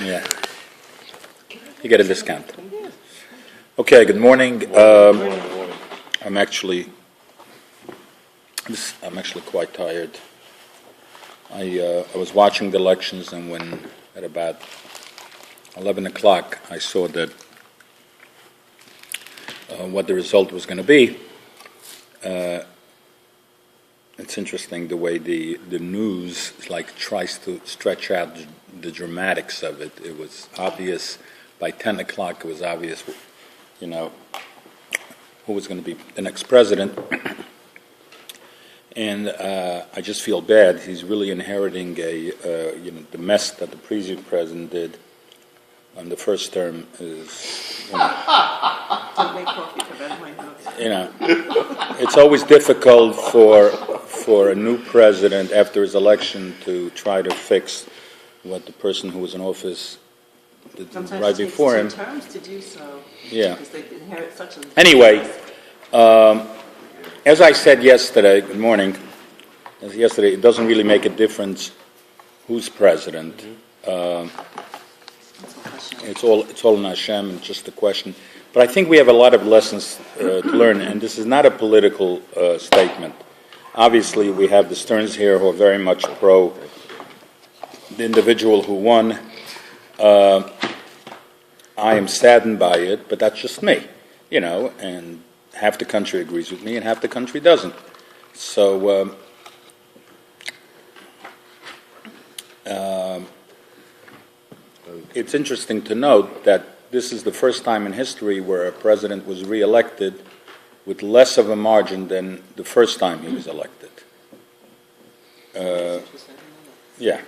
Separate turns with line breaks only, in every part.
Yeah. You get a discount. Okay, good morning. I'm actually quite tired. I was watching the elections, and when at about 11 o'clock I saw that what the result was going to be. It's interesting the way the news tries to stretch out the dramatics of it. It was obvious by 10 o'clock. It was obvious, who was going to be the next president. And I just feel bad. He's really inheriting the mess that the previous president did on the first term is.
Don't make coffee come out of my nose.
It's always difficult for a new president after his election to try to fix what the person who was in office did right before him.
Sometimes it takes 2 terms to do so.
Yeah.
Because they inherit such a...
Anyway, as I said yesterday, good morning, it doesn't really make a difference who's president. It's all in Hashem, it's just a question. But I think we have a lot of lessons to learn, and this is not a political statement. Obviously, we have the Stearns here who are very much pro the individual who won. I am saddened by it, but that's just me, and half the country agrees with me and half the country doesn't. So it's interesting to note that this is the first time in history where a president was reelected with less of a margin than the first time he was elected. Yeah.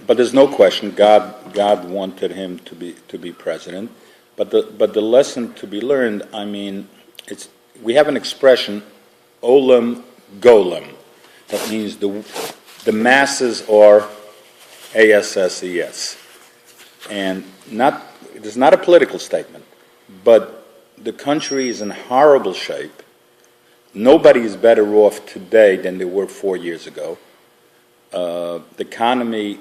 But there's no question God wanted him to be president. But the lesson to be learned, we have an expression, olam golem. That means the masses are ASSES. And it is not a political statement, but the country is in horrible shape. Nobody is better off today than they were 4 years ago. The economy,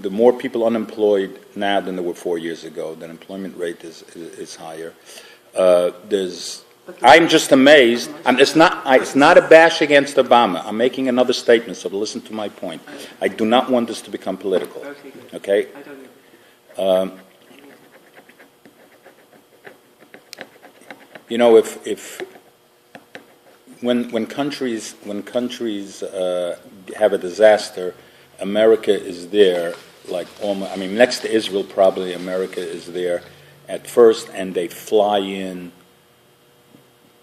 the more people unemployed now than there were 4 years ago. The unemployment rate is higher. I'm just amazed. It's not a bash against Obama. I'm making another statement, so listen to my point. I do not want this to become political. Okay? When countries have a disaster, America is there. Next to Israel, probably America is there at first, and they fly in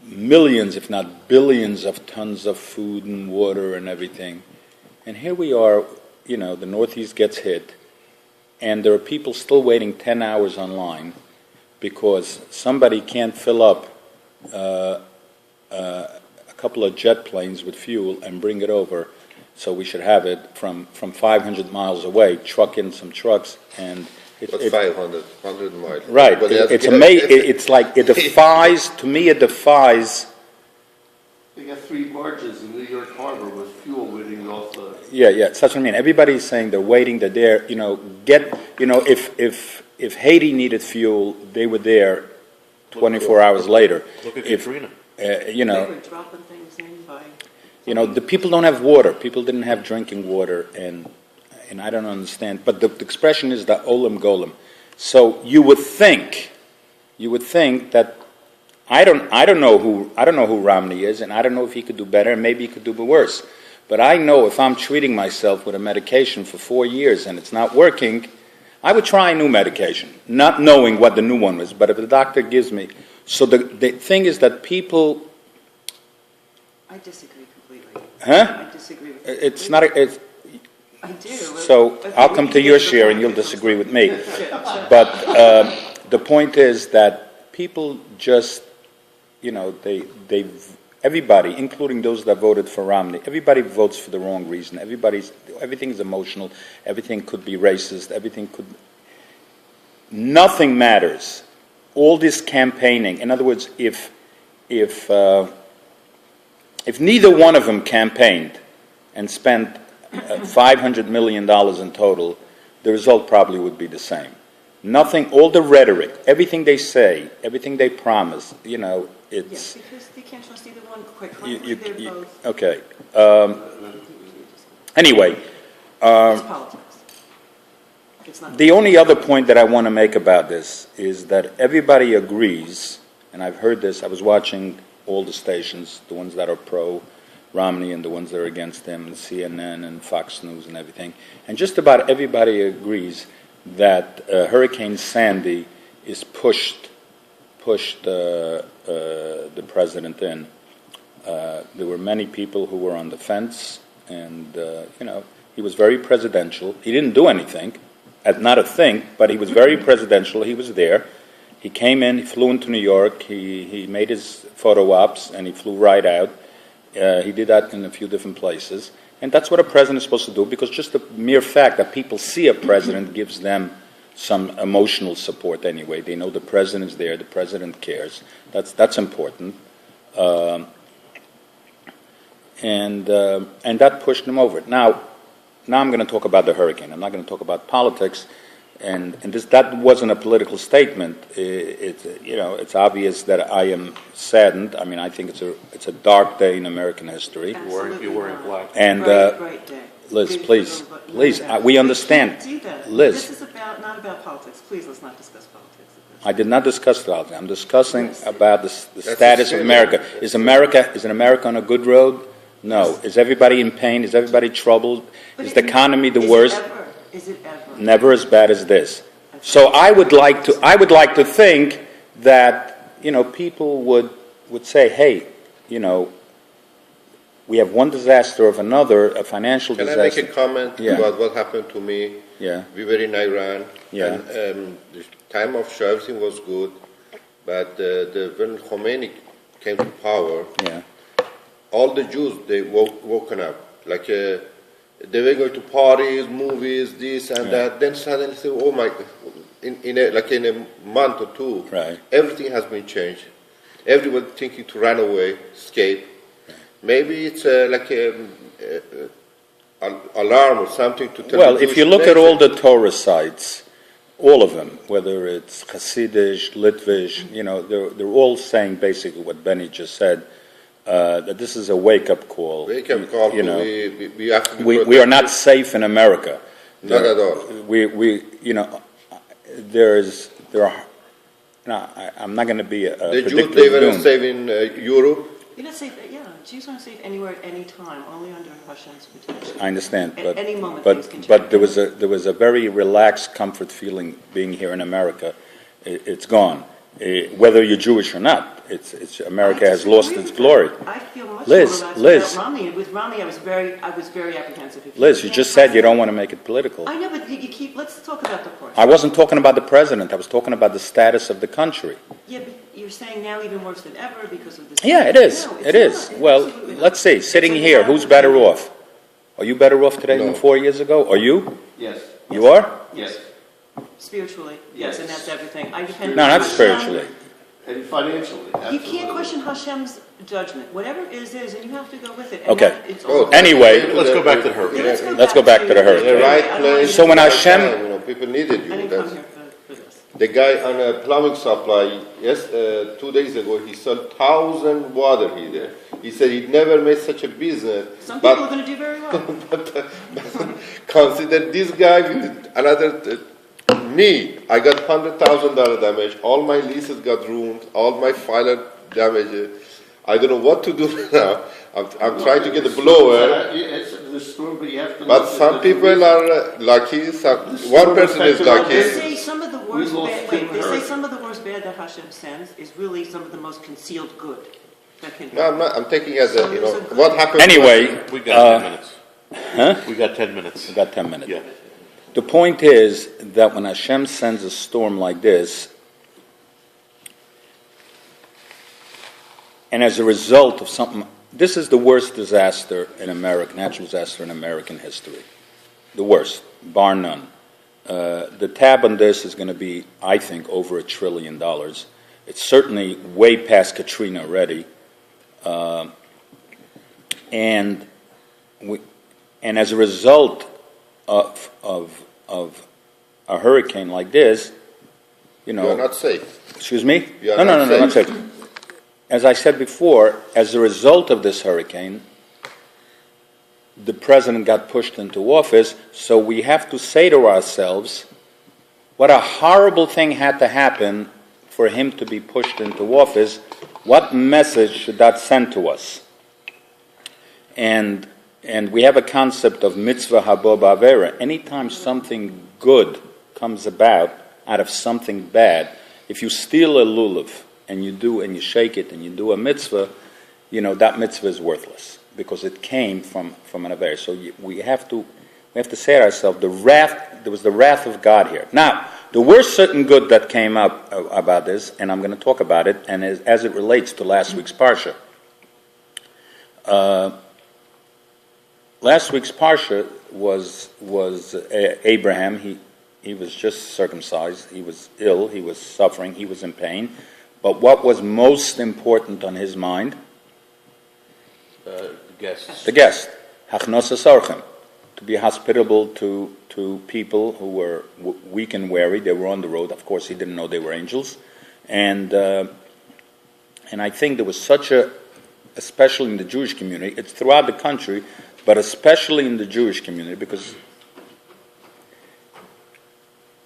millions, if not billions, of tons of food and water and everything. And here we are, the Northeast gets hit, and there are people still waiting 10 hours online because somebody can't fill up a couple of jet planes with fuel and bring it over. So we should have it from 500 miles away, truck in some trucks, and...
100 miles.
Right. It's amazing. It's like it defies. To me, it defies.
They got 3 barges in New York Harbor with fuel waiting off the.
Yeah. That's what I mean. Everybody's saying they're waiting. They're there. If Haiti needed fuel, they were there 24 hours later.
Look at Katrina.
They were dropping things in by.
The people don't have water. People didn't have drinking water, and I don't understand. But the expression is the olam golem. So you would think that I don't know who Romney is, and I don't know if he could do better, and maybe he could do worse. But I know if I'm treating myself with a medication for 4 years and it's not working, I would try a new medication, not knowing what the new one is. But if the doctor gives me, so the thing is that people.
I disagree completely.
Huh?
I disagree with you.
It's not.
I do.
So I'll come to your share and you'll disagree with me. But the point is that people just, everybody, including those that voted for Romney, everybody votes for the wrong reason. Everything is emotional. Everything could be racist. Nothing matters. All this campaigning. In other words, if neither one of them campaigned and spent $500 million in total, the result probably would be the same. Nothing, all the rhetoric, everything they say, everything they promise,
Yes,
it's...
because they can't trust either one. Quite
You-
frankly, they're
you-
both.
Okay. Anyway,
It's politics. It's not.
the only other point that I want to make about this is that everybody agrees, and I've heard this, I was watching all the stations, the ones that are pro-Romney and the ones that are against him, and CNN and Fox News and everything, and just about everybody agrees that Hurricane Sandy is pushed the president in. There were many people who were on the fence, and he was very presidential. He didn't do anything, not a thing, but he was very presidential. He was there. He came in. He flew into New York. He made his photo ops, and he flew right out. He did that in a few different places. And that's what a president is supposed to do, because just the mere fact that people see a president gives them some emotional support anyway. They know the president is there, the president cares. That's important. And that pushed him over. Now I'm going to talk about the hurricane. I'm not going to talk about politics. And that wasn't a political statement. It's obvious that I am saddened. I mean, I think it's a dark day in American history.
Absolutely
You're wearing
not.
black.
And
Bright day.
Liz, please, we understand.
We can't do that.
Liz,
This is not about politics. Please, let's not discuss politics.
I did not discuss politics. I'm discussing
Yes.
about the status of America. Is America on a good road? No. Is everybody in pain? Is everybody troubled?
But
Is the economy the worst?
Is it ever?
Never as bad as this. So I would like to think that people would say, hey, we have one disaster of another, a financial
Can
disaster.
I make a comment
Yeah.
about what happened to me?
Yeah.
We were in Iran.
Yeah.
And the time of Shah, everything was good. But when Khomeini came to power,
Yeah.
all the Jews, they woken up. Like they were going to parties, movies, this and that. Then suddenly say, oh my, in a month or two,
Right.
everything has been changed. Everyone thinking to run away, escape. Maybe it's alarm or something to tell.
Well,
the
if you
Jewish
look at
nation.
all the Torah sites, all of them, whether it's Hasidish, Litvish, they're all saying basically what Benny just said, that this is a wake-up call.
Wake-up call. We have to be
We are not
protected.
safe in America.
Not at all.
I'm not going to be a
The Jews,
predictive
they were
doom.
safe in Europe.
You're not safe. Yeah, Jews aren't safe anywhere at any time. Only under Hashem's protection.
I understand,
At
but
any moment things can
but
change.
there was a very relaxed comfort feeling being here in America. It's gone. Whether you're Jewish or not, America has lost its glory.
I feel much
Liz,
more relaxed
Liz.
about Romney. With Romney, I was very apprehensive.
Liz, you just said you don't want to make it political.
I know, but you keep. Let's talk about the course.
I wasn't talking about the president. I was talking about the status of the country.
Yeah, but you're saying now even worse than ever because of this.
Yeah, it is.
No,
It
it's
is.
not.
Well,
Absolutely not.
let's see. Sitting
It's a
here,
reality.
who's better off? Are you better off today than
No.
4 years ago? Are you?
Yes,
You are?
yes.
Spiritually, yes, and that's everything. I depend.
No,
on
not
Hashem.
spiritually.
And financially,
You
absolutely.
can't question Hashem's judgment. Whatever is, and you have to go with it. And
Okay.
that- it's
Oh,
all-
Anyway,
Let's go back to the hurricane.
Yeah,
Let's go back to the
The
hurricane.
right
I don't
place.
want
So when
right
Hashem-
time, people needed
I
you.
didn't
That's,
come here for this.
the guy on a plumbing supply, 2 days ago, he sold 1,000 water heater. He said he'd never made such a business.
Some people are
But
going to do very well.
consider this guy with another me. I got $100,000 damage. All my leases got ruined. All my file damaged. I don't know what to do now. I'm trying to get a blower.
It's the storm, but you have to.
But
look at
some
the
people
reason.
are lucky. One person is
They
lucky.
say some of the worst
lost
bad.
two
Wait, they say
hurricanes.
some of the worst bad that Hashem sends is really some of the most concealed good that can.
No, I'm not. I'm taking as
So
a,
there's a good-
what happened.
Anyway,
We got 10 minutes.
huh?
We got 10 minutes.
We got 10 minutes.
Yeah.
The point is that when Hashem sends a storm like this, and as a result of something, this is the worst disaster in America, natural disaster in American history. The worst, bar none. The tab on this is going to be, I think, over $1 trillion. It's certainly way past Katrina already. And And as a result of a hurricane like this,
You are not safe.
Excuse me?
You are
No,
not
not
safe.
safe. As I said before, as a result of this hurricane, the president got pushed into office, so we have to say to ourselves, what a horrible thing had to happen for him to be pushed into office. What message should that send to us? And we have a concept of mitzvah habo ba'avera. Anytime something good comes about out of something bad, if you steal a lulav and you shake it and you do a mitzvah, that mitzvah is worthless because it came from an avera. So we have to say to ourselves, there was the wrath of God here. Now, there were certain good that came up about this, and I'm going to talk about it, and as it relates to last week's parsha. Last week's parsha was Abraham. He was just circumcised. He was ill. He was suffering. He was in pain. But what was most important on his mind?
The guests.
The guest. Hachnosa sarchem. To be hospitable to people who were weak and weary. They were on the road. Of course, he didn't know they were angels. And I think there was such especially in the Jewish community, it's throughout the country, but especially in the Jewish community, because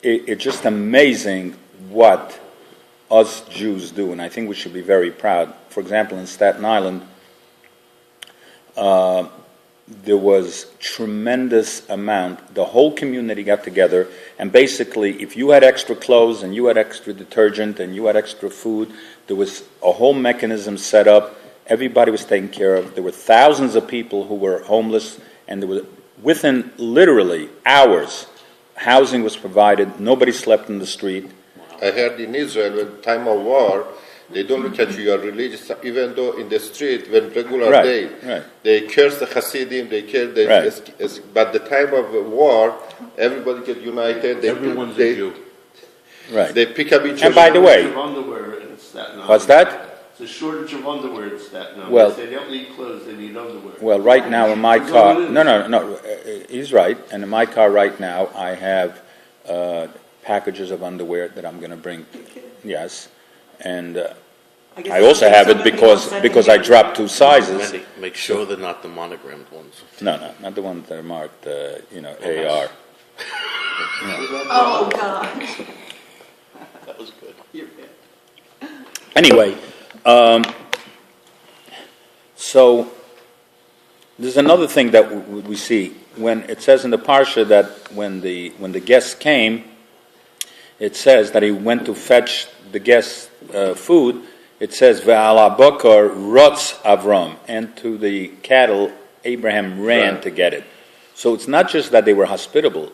it's just amazing what us Jews do, and I think we should be very proud. For example, in Staten Island, there was tremendous amount. The whole community got together, and basically, if you had extra clothes, and you had extra detergent, and you had extra food, there was a whole mechanism set up. Everybody was taken care of. There were thousands of people who were homeless, and there was, within literally hours, housing was provided. Nobody slept in the street.
I heard in Israel, when time of war, they don't look at you, you are religious, even though in the street, when regular day, they curse the Hasidim, they curse the... But the time of war, everybody get united.
Everyone's a Jew.
Right.
They pick up each other.
And by the way,
Underwear in Staten Island.
what's that?
There's a shortage of underwear in Staten Island.
Well-
They say they don't need clothes, they need underwear.
Well, right now in my
That's
car,
all it is.
no, he's right. And in my car right now, I have packages of underwear that I'm going to bring. Yes, and
guess
I also have it
somebody else said
because
to
I
you.
dropped 2 sizes.
Mendy, make sure they're not the monogrammed ones.
No, not the ones that are marked, AR.
Oh, God.
That was good.
You're bad.
Anyway, so there's another thing that we see when it says in the parsha that when the guests came, it says that he went to fetch the guests food. It says ve'ala bokar rotz Avram, and to the cattle Abraham ran to get it. So it's not just that they were hospitable;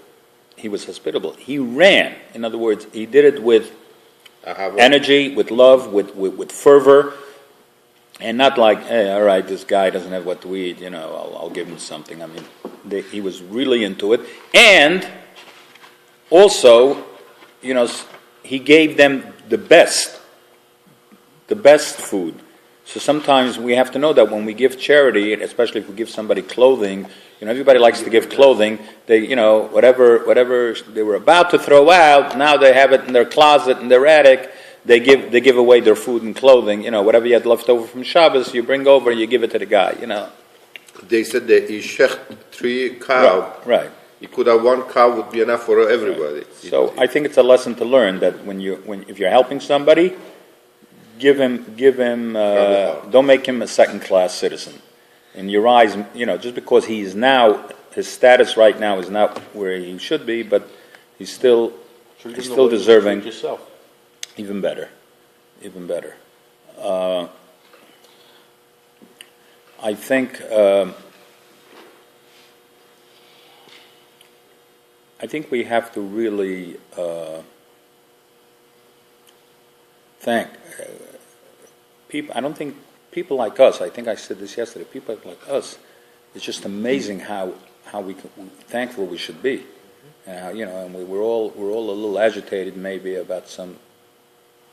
he was hospitable. He ran. In other words, he did it with energy, with love, with fervor, and not like, hey, all right, this guy doesn't have what to eat, I'll give him something. I mean, he was really into it. And also, he gave them the best food. So sometimes we have to know that when we give charity, especially if we give somebody clothing, everybody likes to give clothing. They, whatever they were about to throw out, now they have it in their closet, in their attic. They give away their food and clothing. Whatever you had left over from Shabbos, you bring over, you give it to the guy.
They said that he shecht 3 cow.
Right.
You could have 1 cow would be enough for everybody.
Right. So I think it's a lesson to learn that if you're helping somebody, give him. Don't make him a second-class citizen. In your eyes, just because his status right now is not where he should be, but he's still deserving.
Treat yourself.
Even better. I think we have to really thank people. I don't think people like us. I think I said this yesterday. People like us. It's just amazing how thankful we should be. And we're all a little agitated maybe about some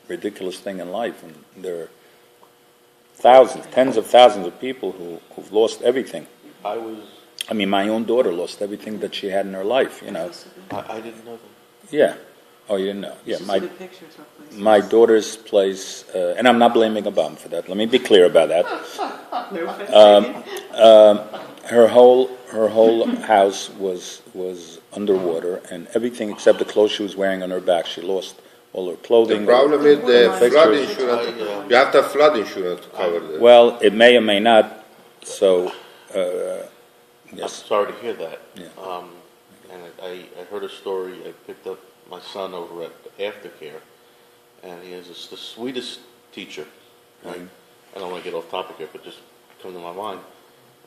ridiculous thing in life, and there are thousands, tens of thousands of people who've lost everything.
I was
I mean, my own daughter lost everything that she had in her life, you know.
I didn't know that.
Yeah. Oh, you didn't know? Yeah,
Just
my
see the pictures of places.
my daughter's place, and I'm not blaming a bum for that. Let me be clear about that.
No offense taken.
Her whole house was underwater, and everything except the clothes she was wearing on her back. She lost all her
The
clothing.
problem is the
Pictures.
flood insurance. You have to have flood insurance to cover that.
Well, it may or may not. So,
I'm
yes,
sorry to hear that.
Yeah.
And I heard a story. I picked up my son over at Aftercare, and he is the sweetest teacher. Right? I don't want to get off topic here, but just come to my mind.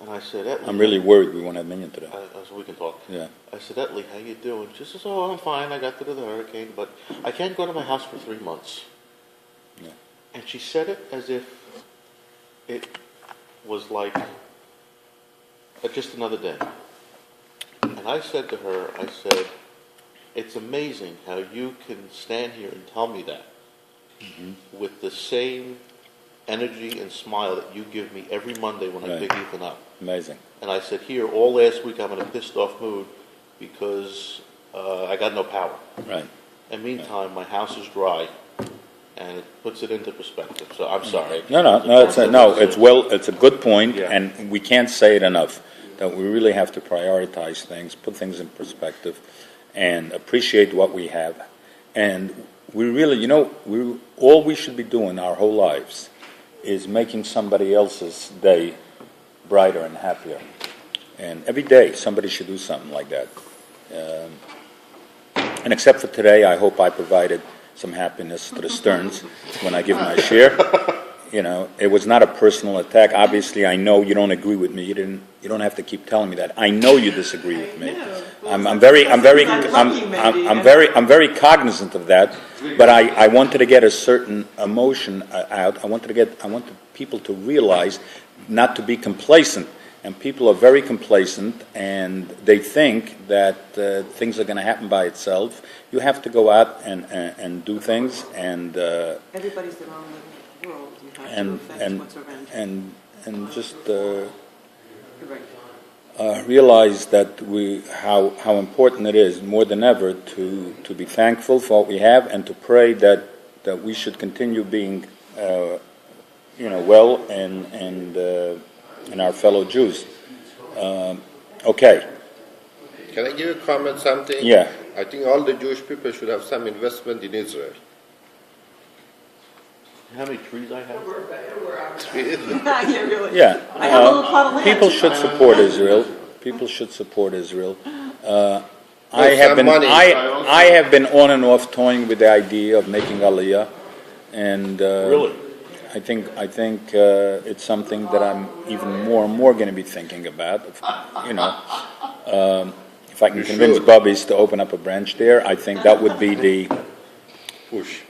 And I said, Etley,
I'm really worried we won't have Minion today.
so we can talk.
Yeah.
I said, Etley, how you doing? She says, oh, I'm fine. I got through the hurricane, but I can't go to my house for 3 months.
Yeah.
And she said it as if it was like just another day. And I said to her, I said, it's amazing how you can stand here and tell me that with the same energy and smile that you give me every Monday when I
Right.
pick Ethan up.
Amazing.
And I said, here, all last week I'm in a pissed off mood because I got no power.
Right.
And meantime, my house is dry, and it puts it into perspective. So I'm sorry.
No. It's a good point,
Yeah.
and we can't say it enough that we really have to prioritize things, put things in perspective, and appreciate what we have. And we really, all we should be doing our whole lives is making somebody else's day brighter and happier. And every day, somebody should do something like that. And except for today, I hope I provided some happiness to the Stearns when I give my share. It was not a personal attack. Obviously, I know you don't agree with me. You don't have to keep telling me that. I know you disagree with me. I'm very cognizant of that. But I wanted to get a certain emotion out. I wanted people to realize not to be complacent. And people are very complacent, and they think that things are going to happen by itself. You have to go out and do things, and
Everybody's their own little world. You have
and
to affect what's around you.
and just
You're right.
realize that how important it is more than ever to be thankful for what we have, and to pray that we should continue being well and our fellow Jews. Okay.
Can I give a comment something?
Yeah.
I think all the Jewish people should have some investment in Israel.
How many trees I have?
Yeah, really.
Yeah.
I have a little plot of land.
People should support Israel. People should support Israel. I
some money.
have been on and off toying with the idea of making Aliyah, and
Really?
I think it's something that I'm even more and more going to be thinking about. If I can convince Bubbies to open up a branch there, I think that would be the
Push.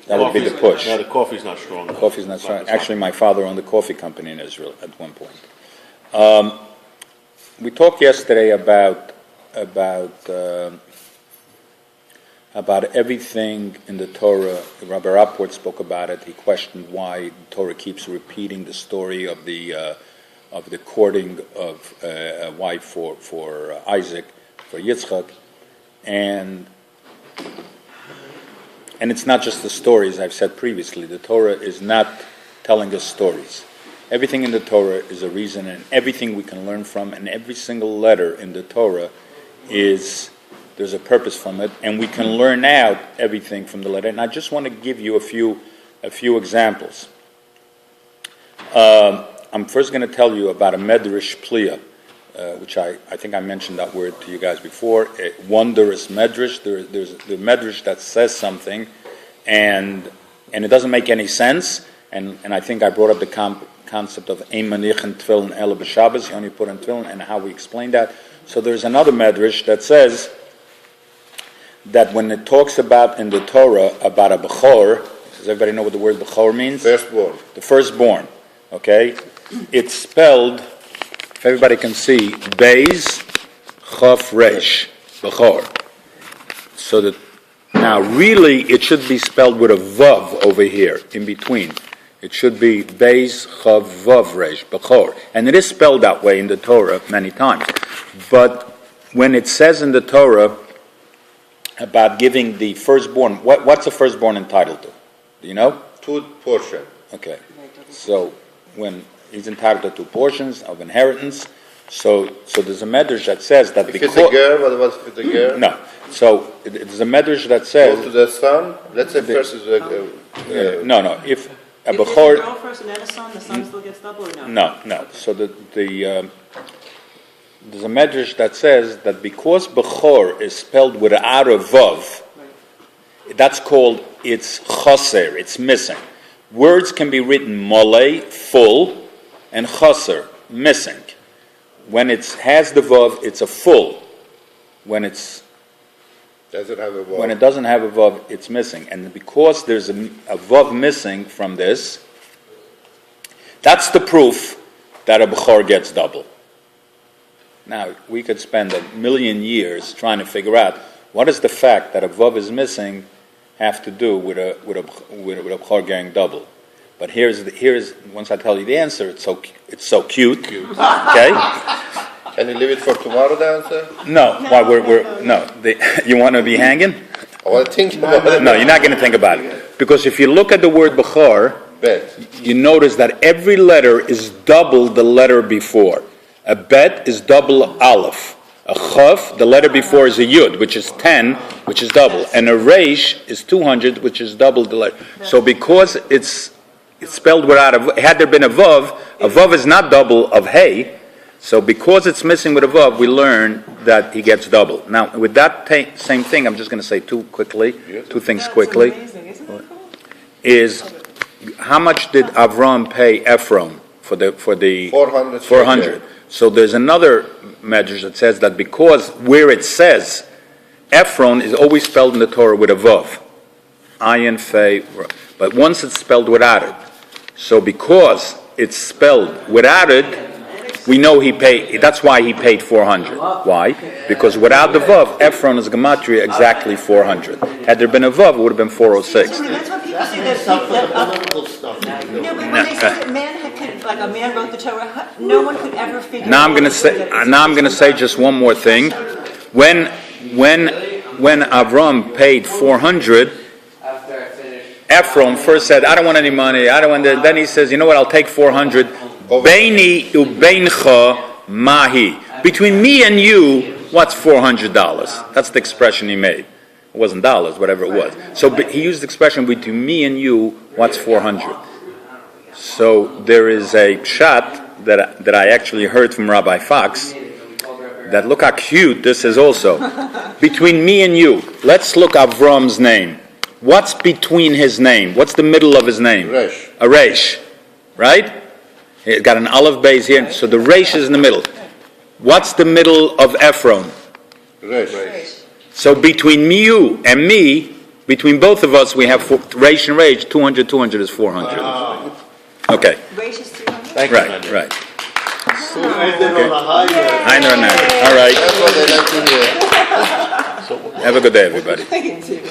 push.
No, the coffee's not strong enough.
Coffee's not strong. Actually, my father owned a coffee company in Israel at one point. We talked yesterday about everything in the Torah. Rabbi Rapport spoke about it. He questioned why the Torah keeps repeating the story of the courting of a wife for Isaac, for Yitzchak, and it's not just the stories. I've said previously, the Torah is not telling us stories. Everything in the Torah is a reason, and everything we can learn from, and every single letter in the Torah there's a purpose from it, and we can learn out everything from the letter. And I just want to give you a few examples. I'm first going to tell you about a medrash pliya, which I think I mentioned that word to you guys before. A wondrous medrash. There's the medrash that says something, and it doesn't make any sense. And I think I brought up the concept of ein manichin tefillin ela b'Shabbos. You only put in tefillin, and how we explain that. So there's another medrash that says that when it talks about in the Torah about a bechor, does everybody know what the word bechor means?
Firstborn.
The firstborn. Okay, it's spelled. If everybody can see, Beis Chaf Resh bechor. So that now really it should be spelled with a vav over here in between. It should be Beis Chav Vav Resh, Bechor. And it is spelled that way in the Torah many times. But when it says in the Torah about giving the firstborn, what's a firstborn entitled to? Do you know?
2 portion.
Okay. So when he's entitled to 2 portions of inheritance, so there's a medrash that says that
If it's a girl, what was if it's a girl?
No. So there's a medrash that says
Go to the son. Let's say first is
no. If a
If there's a
bechor,
girl first and then a son still gets double or no?
no. So there's a medrash that says that because bechor is spelled without a vav, that's called it's chaser. It's missing. Words can be written mole, full, and chaser, missing. When it has the vav, it's a full. When it
doesn't have a vav.
When it doesn't have a vav, it's missing. And because there's a vav missing from this, that's the proof that a bechor gets double. Now, we could spend 1,000,000 years trying to figure out what does the fact that a vav is missing have to do with a bechor getting double. But here's once I tell you the answer, it's so cute. Okay?
Can you leave it for tomorrow, the answer?
No. Why you want to be hanging?
I want to think about it.
No, you're not going to think about it. Because if you look at the word bechor,
Bet.
you notice that every letter is double the letter before. A bet is double aleph. A chaf, the letter before is a yud, which is 10, which is double. And a reish is 200, which is double the letter. So because it's spelled without had there been a vav is not double of hey. So because it's missing with a vav, we learn that he gets double. Now, with that same thing, I'm just going to say two things quickly.
Amazing. Isn't that cool?
Is how much did Avram pay Ephron for the 400? So there's another measure that says that because where it says Ephron is always spelled in the Torah with a vav, ayin fei, but once it's spelled without it. So because it's spelled without it, we know he paid. That's why he paid 400. Why? Because without the vav, Ephron is gematria exactly 400. Had there been a vav, it would have been 406.
That's what people say that
stuff.
but when they say that a man wrote the Torah, no one could ever figure
Now
out.
I'm going to say just one more thing. When Avram paid 400, Ephron first said, "I don't want any money. I don't want that." Then he says, "You know what? I'll take 400. Beini ubeincha mahi. Between me and you, what's $400? That's the expression he made. It wasn't dollars, whatever it was. So he used the expression between me and you, what's 400? So there is a shot that I actually heard from Rabbi Fox. That look how cute this is also. Between me and you, let's look at Avram's name. What's between his name? What's the middle of his name?
Resh.
A resh, right? It got an olive base here, so the resh is in the middle. What's the middle of Ephron?
Resh.
So between you and me, between both of us, we have resh and resh. 200 is 400. Okay.
Gracious 200?
Thank you,
Right. I know now. All right.
That's what they like to hear.
Have a good day, everybody.
Thank you.